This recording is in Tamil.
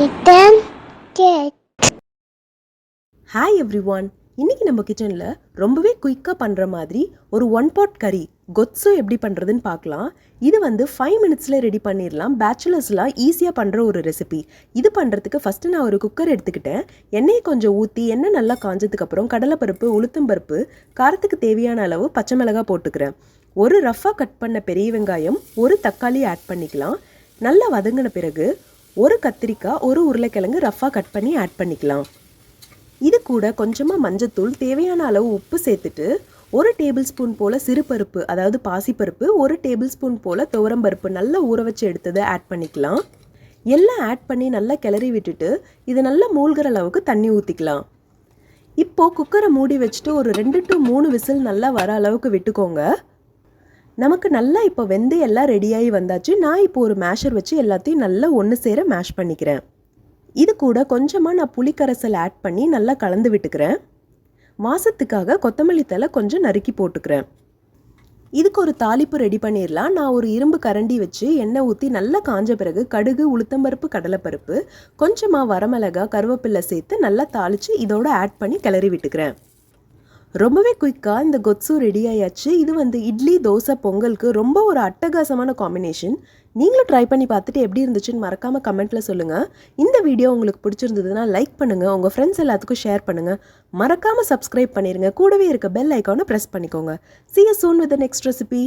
Kitten Cat. ஹாய் எவ்ரிவான், இன்றைக்கி நம்ம கிச்சனில் ரொம்பவே குயிக்காக பண்ணுற மாதிரி ஒரு ஒன் பாட் கறி கொத்ஸு எப்படி பண்ணுறதுன்னு பார்க்கலாம். இது 5 மினிட்ஸில் ரெடி பண்ணிடலாம். பேச்சுலர்ஸ்லாம் ஈஸியாக பண்ணுற ஒரு ரெசிபி. இது பண்ணுறதுக்கு ஃபஸ்ட்டு நான் ஒரு குக்கர் எடுத்துக்கிட்டேன். எண்ணெயை கொஞ்சம் ஊற்றி எண்ணெய் நல்லா காஞ்சதுக்கப்புறம் கடலைப்பருப்பு, உளுத்தம்பருப்பு, காரத்துக்கு தேவையான அளவு பச்சை மிளகாய் போட்டுக்கிறேன். ஒரு ரஃப்பாக கட் பண்ண பெரிய வெங்காயம், ஒரு தக்காளி ஆட் பண்ணிக்கலாம். நல்லா வதங்கின பிறகு ஒரு கத்திரிக்காய், ஒரு உருளைக்கிழங்கு ரஃப்பாக கட் பண்ணி ஆட் பண்ணிக்கலாம். இது கூட கொஞ்சமாக மஞ்சத்தூள், தேவையான அளவு உப்பு சேர்த்துட்டு ஒரு டேபிள் ஸ்பூன் போல் சிறுபருப்பு, அதாவது பாசிப்பருப்பு, ஒரு டேபிள் ஸ்பூன் போல் துவரம்பருப்பு நல்லா ஊற வச்சு எடுத்ததை ஆட் பண்ணிக்கலாம். எல்லாம் ஆட் பண்ணி நல்லா கிளறி விட்டுட்டு இது நல்லா மூழ்கிற அளவுக்கு தண்ணி ஊற்றிக்கலாம். இப்போது குக்கரை மூடி வச்சுட்டு ஒரு 2 to 3 விசில் நல்லா வர அளவுக்கு விட்டுக்கோங்க. நமக்கு நல்லா இப்போ வெந்து எல்லாம் ரெடியாகி வந்தாச்சு. நான் இப்போ ஒரு மேஷர் வச்சு எல்லாத்தையும் நல்லா ஒன்று சேர மேஷ் பண்ணிக்கிறேன். இது கூட கொஞ்சமாக நான் புளிக்கரைசல் ஆட் பண்ணி நல்லா கலந்து விட்டுக்கிறேன். வாசத்துக்காக கொத்தமல்லி தழை கொஞ்சம் நறுக்கி போட்டுக்கிறேன். இதுக்கு ஒரு தாளிப்பு ரெடி பண்ணிடலாம். நான் ஒரு இரும்பு கரண்டி வச்சு எண்ணெய் ஊற்றி நல்லா காஞ்ச பிறகு கடுகு, உளுத்தம்பருப்பு, கடலைப்பருப்பு, கொஞ்சமாக வரமிளகா, கருவேப்பிலை சேர்த்து நல்லா தாளித்து இதோட ஆட் பண்ணி கிளறி விட்டுக்கிறேன். ரொம்பவே குயிக்காக இந்த கொத்ஸு ரெடி ஆயாச்சு. இது இட்லி, தோசை, பொங்கலுக்கு ரொம்ப ஒரு அட்டகாசமான காம்பினேஷன். நீங்களும் ட்ரை பண்ணி பார்த்துட்டு எப்படி இருந்துச்சுன்னு மறக்காமல் கமெண்ட்டில் சொல்லுங்கள். இந்த வீடியோ உங்களுக்கு பிடிச்சிருந்ததுன்னா லைக் பண்ணுங்கள், உங்கள் ஃப்ரெண்ட்ஸ் எல்லாத்துக்கும் ஷேர் பண்ணுங்கள். மறக்காமல் சப்ஸ்கிரைப் பண்ணிடுங்க. கூடவே இருக்க பெல் ஐக்கானை ப்ரெஸ் பண்ணிக்கோங்க. See you soon with the next recipe.